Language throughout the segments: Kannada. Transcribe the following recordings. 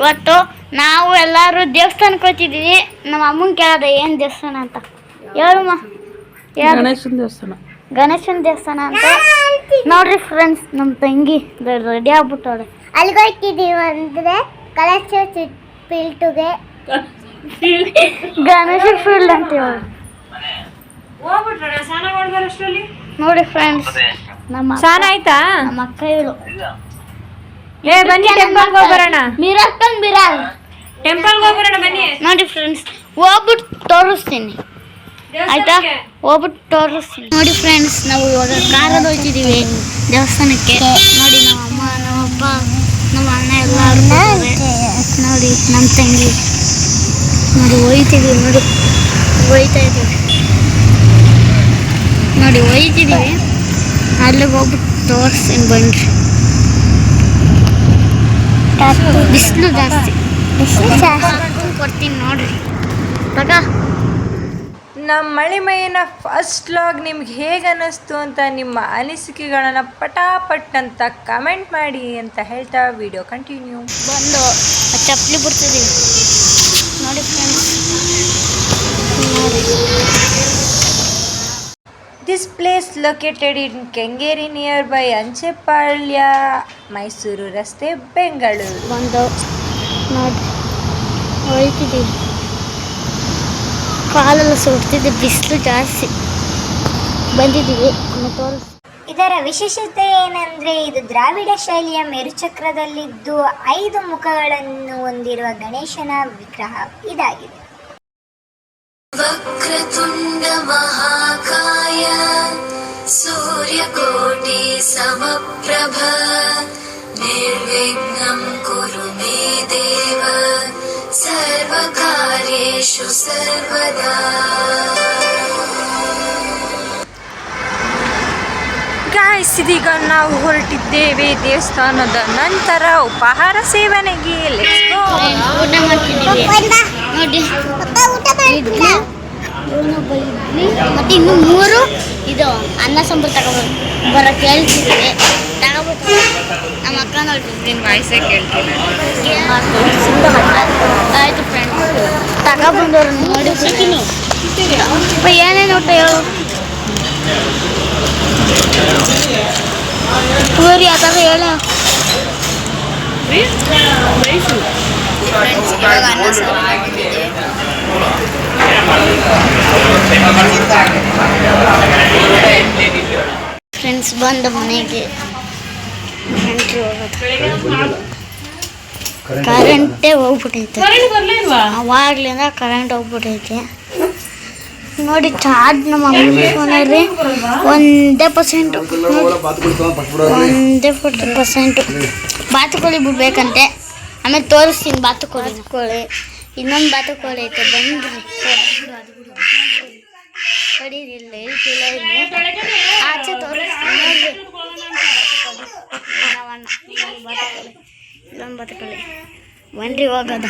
ಇವತ್ತು ನಾವು ಎಲ್ಲರೂ ದೇವಸ್ಥಾನಕ್ಕೆ ಹೋಗ್ತಿದ್ದೀವಿ. ನಮ್ಮ ಅಮ್ಮನ ಕೇಳದ ಏನು ದೇವಸ್ಥಾನ ಅಂತ ಹೇಳಮ್ಮ. ಗಣೇಶನ ದೇವಸ್ಥಾನ ಅಂತ ನೋಡ್ರಿ ಫ್ರೆಂಡ್ಸ್. ನಮ್ಮ ತಂಗಿ ರೆಡಿ ಆಗ್ಬಿಟ್ಟವಳೆ. ಅಲ್ಲಿಗೆ ಹೋಗ್ತಿದ್ದೀವಿ ಅಂದರೆ ಕಲಶ ಫೀಲ್ಡ್ಗೆ ಗಣೇಶ ಫೀಲ್ಡ್ ಅಂತ ಹೇಳಿ ನೋಡಿ ಫ್ರೆಂಡ್ಸ್. ನಮ್ಮ ಸ್ನಾನ ಆಯ್ತಾ? ನಮ್ಮ ಅಕ್ಕ ಹೇಳು ಬನ್ನಿ ಟೆಂಪಲ್ಗೆ ಹೋಗ್ಬರೋಣ. ಟೆಂಪಲ್ಗೆ ಹೋಗ್ಬರೋಣ ಬನ್ನಿ. ನೋಡಿ ಫ್ರೆಂಡ್ಸ್ ಹೋಗ್ಬಿಟ್ಟು ತೋರಿಸ್ತೀನಿ ಆಯ್ತಾ? ಹೋಗ್ಬಿಟ್ಟು ತೋರಿಸ್ತೀನಿ. ನೋಡಿ ಫ್ರೆಂಡ್ಸ್ ನಾವು ಇವಾಗ ಕಾರಲ್ಲಿ ಹೋಗ್ತಿದ್ದೀವಿ ದೇವಸ್ಥಾನಕ್ಕೆ. ನೋಡಿ ನಮ್ಮ ಅಮ್ಮ ನಮ್ಮ ಅಪ್ಪ ನಮ್ಮ ಅಣ್ಣ ಎಲ್ಲರೂ ನೋಡಿ ನಮ್ಮ ತಂಗಿ ನೋಡಿ ಹೋಯ್ತಿದ್ದೀವಿ. ನೋಡಿ ಹೋಯ್ತಾ ಇದ್ದೀವಿ ನೋಡಿ ಹೋಯ್ತಿದ್ದೀವಿ. ಅಲ್ಲಿಗೆ ಹೋಗ್ಬಿಟ್ಟು ತೋರಿಸ್ತೀನಿ ಬನ್ನಿರಿ. ಬಿಸಿಲು ಜಾಸ್ತಿ ಕೊಡ್ತೀನಿ ನೋಡ್ರಿ. ತಗ ನಮ್ಮ ಮಳಿಮಯ್ಯನ ಫಸ್ಟ್ ವ್ಲಾಗ್ ನಿಮ್ಗೆ ಹೇಗೆ ಅನ್ನಿಸ್ತು ಅಂತ ನಿಮ್ಮ ಅನಿಸಿಕೆಗಳನ್ನು ಪಟಾಪಟ್ ಅಂತ ಕಮೆಂಟ್ ಮಾಡಿ ಅಂತ ಹೇಳ್ತಾ ವಿಡಿಯೋ ಕಂಟಿನ್ಯೂ. ಬಂದು ಚಪ್ಪಲಿ ಬಿಡ್ತಿದ್ದೀವಿ ನೋಡಿ friends. This place located in Kengeri nearby Anchepalya, Mysuru ರಸ್ತೆ, ಬೆಂಗಳೂರು. ಬಂದು ನೋಡಿ ಹೋಯ್ತಿದ್ದೀವಿ. ಕಾಲೆಲ್ಲ ಸುಡ್ತಿದ್ದೆ, ಬಿಸಿಲು ಜಾಸ್ತಿ. ಬಂದಿದ್ದೀವಿ ತೋರಿಸಿ. ಇದರ ವಿಶೇಷತೆ ಏನಂದ್ರೆ ಇದು ದ್ರಾವಿಡ ಶೈಲಿಯ ಮೇರುಚಕ್ರದಲ್ಲಿದ್ದು 5 ಮುಖಗಳನ್ನು ಹೊಂದಿರುವ ಗಣೇಶನ ವಿಗ್ರಹ ಇದಾಗಿದೆ. ವಕ್ರತುಂಡ ಮಹಾಕಾಯ ಸೂರ್ಯಕೋಟಿ ಸಮಪ್ರಭ ನಿರ್ವಿಘ್ನಂ ಕುರು ಮೇ ದೇವ ಸರ್ವಕಾರ್ಯೇಷು ಸರ್ವದಾ. ಗಾಯ್ಸ್ ಇದೀಗ ನಾವು ಹೊರಟಿದ್ದೇವೆ ದೇವಸ್ಥಾನದ ನಂತರ ಉಪಹಾರ ಸೇವನೆಗೆ. ಊಟ ಮಾಡ್ತಿದ್ದೀವಿ ನೋಡಿ. ಮತ್ತೆ ಇನ್ನು 3 ಇದು ಅನ್ನ ಸಾಂಬಾರು ಬರೋಕ್ಕೆ ಹೇಳ್ತಿದ್ದೀವಿ. ತಗೋಬಿಟ್ಟು ನಮ್ಮ ಅಕ್ಕ ನೋಡ್ತಿದ್ದೀನಿ ವಾಯ್ಸೇ ಕೇಳ್ತೀನಿ. ಆಯಿತು ಫ್ರೆಂಡ್ಸ್ ತಗೊಬಂದವ್ರು ನೋಡಿ. ಏನೇನು ಊಟ ಹೇಳು ಪೂರಿ ಆ ಥರ ಹೇಳು. ಫ್ರೆಂಡ್ಸ್ ಇವಾಗ ಅನ್ನ ಫ್ರೆಂಡ್ಸ್ ಬಂದ ಮನೆಗೆ ಕರೆಂಟೇ ಹೋಗ್ಬಿಟ್ಟೈತೆ. ಅವಾಗ್ಲಿಂದ ಕರೆಂಟ್ ಹೋಗ್ಬಿಟ್ಟೈತೆ ನೋಡಿ. ಚಾರ್ಜ್ ನಮ್ಮ ಅಮ್ಮ ಫೋನಲ್ಲಿ 1% ಬಾತುಕೋಳಿ ಬಿಡ್ಬೇಕಂತೆ. ಆಮೇಲೆ ತೋರಿಸ್ತೀನಿ ಬಾತುಕೋಳಿ. ಇನ್ನೊಂದು ಬಾತುಕೋಳಿ ಐತೆ ಬಂದ್ರಿ ಕಡೀರಿಲ್ಲ ಹೇಳ್ತಿಲ್ಲ ಇಲ್ಲಿ ಆಚೆ ತೋರಿಸ್ತೀನಿ. ಇಲ್ಲೊಂದು ಬಾತುಕೋಳಿ ಬನ್ರಿ ಹೋಗೋದು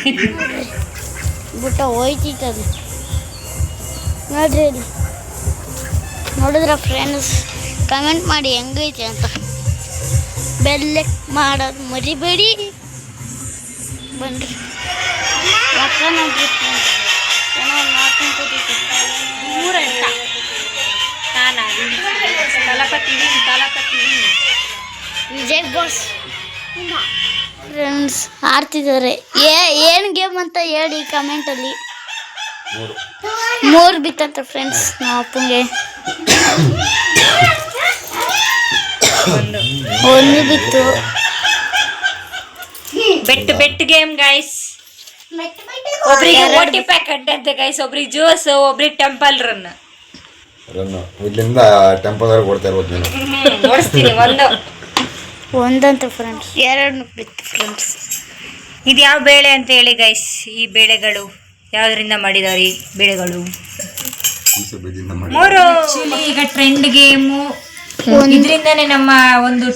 ಬಿಟ್ಟ ಹೋಯ್ತಿತ್ತದು ನೋಡ್ರಿ. ಇಲ್ಲಿ ನೋಡಿದ್ರ ಫ್ರೆಂಡ್ಸ್ ಕಮೆಂಟ್ ಮಾಡಿ ಹೆಂಗೈತೆ ಅಂತ. ಬೆಲ್ಲಕ್ ಮಾಡೋದು ಮರಿಬೇಡಿ ಬನ್ರಿ. ಮಕ್ಕಳ ನೋಡ್ರಿ ಏನೋ ಮಾಡ್ಕೊಂಡು ಕೂತಿತ್ತು. ವಿಜಯ್ ಬಾಸ್ ಫ್ರೆಂಡ್ಸ್ ಆಡ್ತಿದ್ದಾರೆ. ಏನು ಗೇಮ್ ಅಂತ ಹೇಳಿ ಕಮೆಂಟಲ್ಲಿ. 3 ಬಿತ್ತಂತ ಫ್ರೆಂಡ್ಸ್ ನಮ್ಮ ಅಪ್ಪಂಗೆ. 1 ಬಿತ್ತು. Bet game guys. ಒಬ್ರಿಗೆ ಓಟಿ ಪ್ಯಾಕೆಟ್ ಅಂತ ಗೈಸ್, ಒಬ್ರಿಗೆ ಜ್ಯೂಸ್, ಒಬ್ರಿಗೆ ಟೆಂಪಲ್ ರನ್. ಇಲ್ಲಿಂದ ಟೆಂಪಲ್ ಕೊಡ್ತಾ ಇರ್ಬೋದು ನೀನು. ನೋಡಿಸ್ತೀನಿ. ಒಂದಂತ ಫ್ರೆಂಡ್ಸ್ 2 ಬಿತ್ತು ಫ್ರೆಂಡ್ಸ್. ಇದು ಯಾವ ಬೇಳೆ ಅಂತ ಹೇಳಿ ಗೈಸ್. ಈ ಬೇಳೆಗಳು ಯಾವ್ದ್ರಿಂದ ಮಾಡಿದಾರೆ? ಈ ಬೇಳೆಗಳು 3 ಈಗ ಟ್ರೆಂಡ್ ಗೇಮು. ಇದರಿಂದಾನೇ ನಮ್ಮ ಒಂದು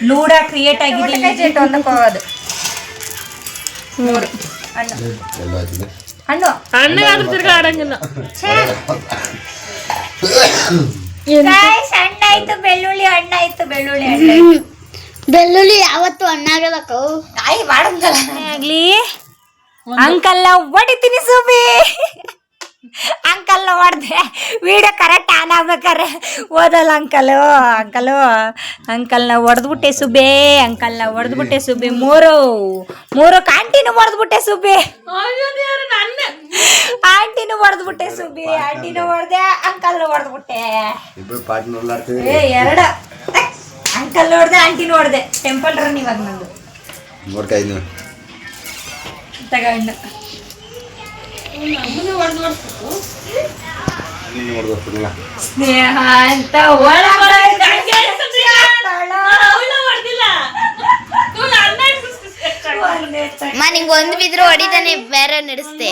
ಲೂಡ ಕ್ರಿಯೇಟ್ ಆಗಿದೆ. ಹೋಗೋದು ಹಣ್ಣು ಹಣ್ಣಾದ್ರೂ ತಿರ್ಗಾ ಆಡಂಗಿಲ್ಲ. ಹಣ್ಣಾಯ್ತು ಬೆಳ್ಳುಳ್ಳಿ, ಹಣ್ಣಾಯ್ತು ಬೆಳ್ಳುಳ್ಳಿ, ಹಣ್ಣಾಯ್ತು ಬೆಳ್ಳುಳ್ಳಿ ಯಾವತ್ತು ಹಣ್ಣಾಗದಕ್ಕ ತಾಯಿ ಮಾಡಂಗಲ್ಲ ಆಗ್ಲಿ. ಅಂಕಲ್ನ ಹೊಡಿತೀನಿ ಸುಬಿ. ಅಂಕಲ್ನ ಹೊಡೆದೆ. ವಿಡಿಯೋ ಕರೆಕ್ಟ್ ಆನ್ ಆಗ್ಬೇಕಾರೆ ಓದಲ್ಲ ಅಂಕಲ್ನ ಹೊಡೆದ್ಬಿಟ್ಟೆ ಸುಬೆ. ಅಂಕಲ್ನ ಹೊಡೆದ್ಬಿಟ್ಟೆ ಸುಬಿ. ಮೂರು ಆಂಟಿನೂ ಹೊಡೆದ್ಬಿಟ್ಟೆ ಸುಬಿ. ಆಂಟಿನೂ ಹೊಡೆದ್ಬಿಟ್ಟೆ ಸುಬಿ. ಆಂಟಿನೂ ಹೊಡೆದೆ, ಅಂಕಲ್ನ ಹೊಡೆದ್ಬಿಟ್ಟೆ. ಎರಡು ಅಂಕಲ್ ಹೊಡೆದೆ, ಆಂಟಿನೂ ಹೊಡೆದೆ. ಟೆಂಪಲ್ ರನ್ ಇವಾಗ ನಂದು. ತಗೊಂಡು ಸ್ನೇಹ ಅಂತ ನಿಂಗೆ ಒಂದು ಬಿದ್ರು ಹೊಡಿತಾನೆ ಬೇರೆ ನಡೆಸ್ತೆ.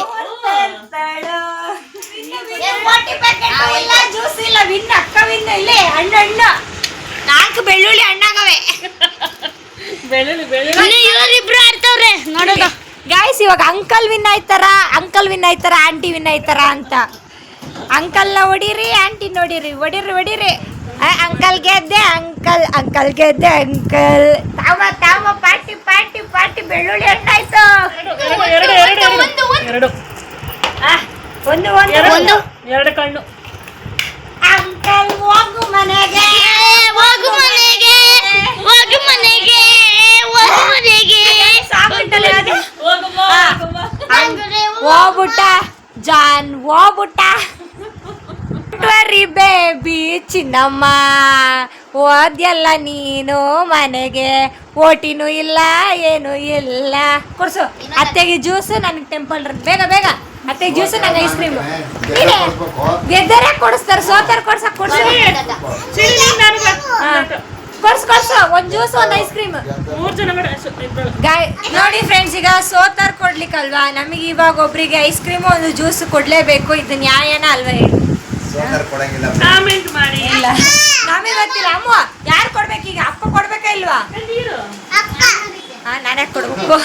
ಜ್ಯೂಸ್ ಇಲ್ಲ, ವಿನ್ ಅಕ್ಕ ವಿನ್ ಇಲ್ಲೇ ಹಣ್ಣು 4 ಬೆಳ್ಳುಳ್ಳಿ ಹಣ್ಣಾಗವೆ. ಇವರಿಬ್ರು ಆಡ್ತವ್ರೆ ನೋಡೋದು. ಗಾಯ್ಸ್ ಇವಾಗ ಅಂಕಲ್ ವಿನ್ ಆಯ್ತಾರ, ಆಂಟಿ ವಿನ್ ಆಯ್ತಾರ ಅಂತ. ಅಂಕಲ್ನ ಹೊಡೀರಿ, ಆಂಟಿ ನೋಡಿರಿ, ಹೊಡೀರಿ. ಅಂಕಲ್ ಗೆದ್ದೆ, ಅಂಕಲ್ ಗೆದ್ದೆ. ಅಂಕಲ್ ತಾವ ಪಾರ್ಟಿ ಬೆಳ್ಳುಳ್ಳಿ ಹಣ್ಣಾಯ್ತು. ಒಂದು ಕಣ್ಣು. ಅಂಕಲ್ ಹೋಗು ಮನೆಗೆ. ಹೋಗ್ಬಿಟ್ಟ ಜಾನ್, ಹೋಗ್ಬಿಟ್ಟ. ಬೇಬಿ ಚಿನ್ನಮ್ಮ ಓದ್ಯಲ್ಲ ನೀನು ಮನೆಗೆ, ಓಟಿನೂ ಇಲ್ಲ ಏನೂ ಇಲ್ಲ. ಕೊಡ್ಸು ಅತ್ತೆಗೆ ಜ್ಯೂಸು, ನನಗೆ ಟೆಂಪಲ್ ರನ್. ಬೇಗ ಅತ್ತೆಗೆ ಜ್ಯೂಸು, ನಂಗೆ ಐಸ್ ಕ್ರೀಮು. ಗೆದ್ದರ ಕೊಡಿಸ್ತಾರೆ, ಸೋತಾರ ಕೊಡ್ಸಕ್ ಕೊಡ್ಸು. ಕೊಡ್ಸು ಒಂದು ಜ್ಯೂಸ್, ಒಂದು ಐಸ್ ಕ್ರೀಮ್. ನೋಡಿ ಫ್ರೆಂಡ್ಸ್, ಈಗ ಸೋತಾರ್ ಕೊಡ್ಲಿಕ್ಕಲ್ವಾ, ನಮಗೆ ಇವಾಗ ಒಬ್ರಿಗೆ ಐಸ್ ಕ್ರೀಮ್ ಒಂದು ಜ್ಯೂಸ್ ಕೊಡ್ಲೇಬೇಕು. ಇದು ನ್ಯಾಯನ ಅಲ್ವಾ ಹೇಳಿ? ಇಲ್ಲ ನಮಗೆ ಗೊತ್ತಿಲ್ಲ. ಅಮ್ಮ ಯಾರು ಕೊಡ್ಬೇಕು ಈಗ? ಅಪ್ಪ ಕೊಡ್ಬೇಕಾ ಇಲ್ವಾ? ನಾನೇ ಕೊಡ್ಬೇಕು.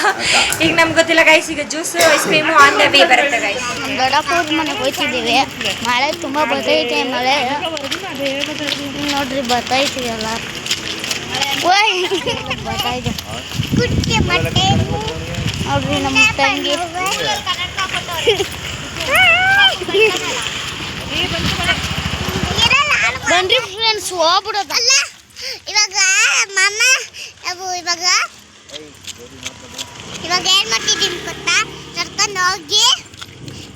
ಈಗ ನಮ್ಗೆ ಗೊತ್ತಿಲ್ಲ ಗೈಸ್. ಈಗ juice ice cream on the way ಬರುತ್ತೆ ಗೈಸ್. ದೊಡ್ಡಪ್ಪ ಮನೆಗೆ ಹೋಗ್ತಿದ್ದೀವಿ. ಮಳೆ ತುಂಬಾ ಬರ್ತೈತೆ. ಮಳೆ ನೋಡ್ರಿ ಬರ್ತೈತಿ ಎಲ್ಲ. ಬರ್ತೈತೆ ನೋಡ್ರಿ ನಮ್ಮ ತಂಗಿ. ಬನ್ರಿ ಫ್ರೆಂಡ್ಸ್ ಹೋಗ್ಬಿಡೋದಲ್ಲ ಇವಾಗ ಮಾಮ. ಇವಾಗ ಏನ್ ಮಾಡ್ತಿದ್ದೀವಿ ಗೊತ್ತಾ? ಕರ್ಕೊಂಡು ಹೋಗಿ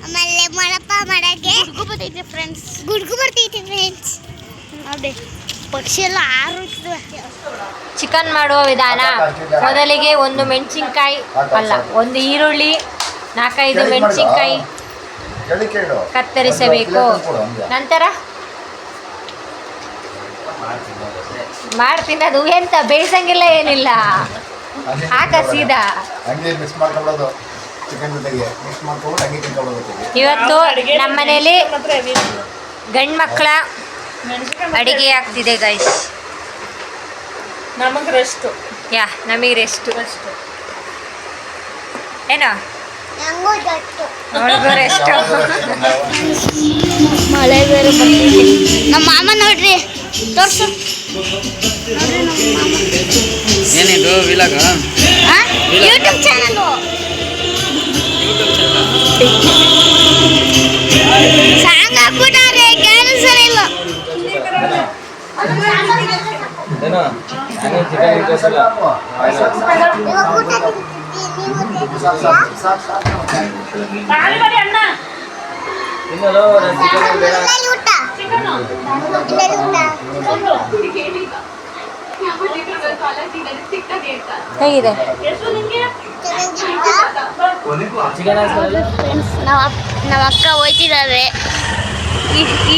ಆಮೇಲೆ ಮಳಪ ಮಾಡಕ್ಕೆ ಗುಡ್ಗು ಬರ್ತೈತೆ ಫ್ರೆಂಡ್ಸ್. ನೋಡಿ ಪಕ್ಷಿ ಎಲ್ಲ ಆರುತ್ತವೆ. ಚಿಕನ್ ಮಾಡುವ ವಿಧಾನ: ಮೊದಲಿಗೆ ಒಂದು ಮೆಣಸಿನ್ಕಾಯಿ ಅಲ್ಲ, ಒಂದು ಈರುಳ್ಳಿ, 4-5 ಮೆಣಸಿನ್ಕಾಯಿ ಕತ್ತರಿಸಬೇಕು. ನಂತರ ಮಾಡ್ತೀನಿ. ಅದು ಎಂತ ಬೇಯಿಸಂಗಿಲ್ಲ, ಏನಿಲ್ಲ, ಹಾಕ ಸೀದಾ. ಇವತ್ತು ನಮ್ಮ ಮನೇಲಿ ಗಂಡು ಮಕ್ಕಳ ಅಡಿಗೆ ಆಗ್ತಿದೆ ಗೈಸ್. ನಮಗೆ ರೆಸ್ಟು. ನಮಗೆ ರೆಸ್ಟು ಏನೋ ನೋಡಿದ್ರು ರೆಸ್ಟ್. ಮಳೆ ಬೇರೆ ಬರ್ತೈತೆ. ನಮ್ಮ ಮಾಮ ನೋಡ್ರಿ, ತೋರ್ಸು. ಏನಿದು ವಿಲಾಗ? ಯೂಟ್ಯೂಬ್ ಚಾನಲ್ ಸಾಂಗ್ ಹಾಕ್ಬಿಟ್ಟಾರೆ, ಕೇಳಿಸಲಿಲ್ಲ. ಹೇಗಿದೆ? ನಮ್ಮ ಅಕ್ಕ ಹೋಯ್ತಿದ್ದಾರೆ.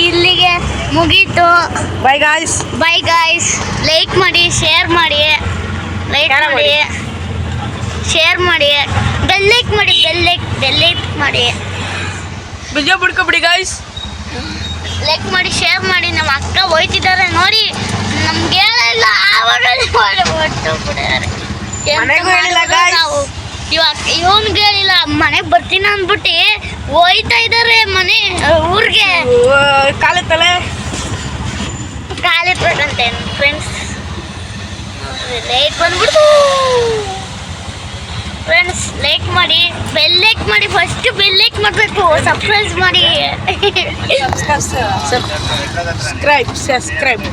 ಇಲ್ಲಿಗೆ ಮುಗೀತು. Bye guys. ಲೈಕ್ ಮಾಡಿ, ಶೇರ್ ಮಾಡಿ, ಬೆಲ್ ಲೈಕ್ ಮಾಡಿ, ವಿಡಿಯೋ ಬಿಡ್ಕೊಬಿಡಿ ಗಾಯ್ಸ್. ಲೈಕ್ ಮಾಡಿ, ಶೇರ್ ಮಾಡಿ. ನಮ್ಮ ಅಕ್ಕ ಹೋಯ್ತಿದ್ದಾರೆ ನೋಡಿ. ನಮ್ಗೆ ಹೇಳಿಲ್ಲ, ಆವಾಗಲೇ ಹೊರಟೋಗ್ಬಿಟ್ಟಿದ್ದಾರೆ. ಮನೆಗೂ ಹೇಳಿಲ್ಲ guys. ಇವಾಗ ಇವನ್ಗೆ ಹೇಳಿಲ್ಲ, ಮನೆಗೆ ಬರ್ತೀನಿ ಅಂದ್ಬಿಟ್ಟು ಹೋಯ್ತಾ ಇದ್ದಾರೆ ಊರಿಗೆ. ಕಾಲಿತ್ತಂತೆ ಫ್ರೆಂಡ್ಸ್. ಲೇಟ್ ಬಂದ್ಬಿಡ್ತು ಫ್ರೆಂಡ್ಸ್. ಲೈಕ್ ಮಾಡಿ, ಬೆಲ್ ಲೈಕ್ ಮಾಡಿ, ಫಸ್ಟ್ ಬೆಲ್ ಲೈಕ್ ಮಾಡಬೇಕು, ಸಬ್ಸ್ಕ್ರೈಬ್ ಮಾಡಿ. Subscribe subscribe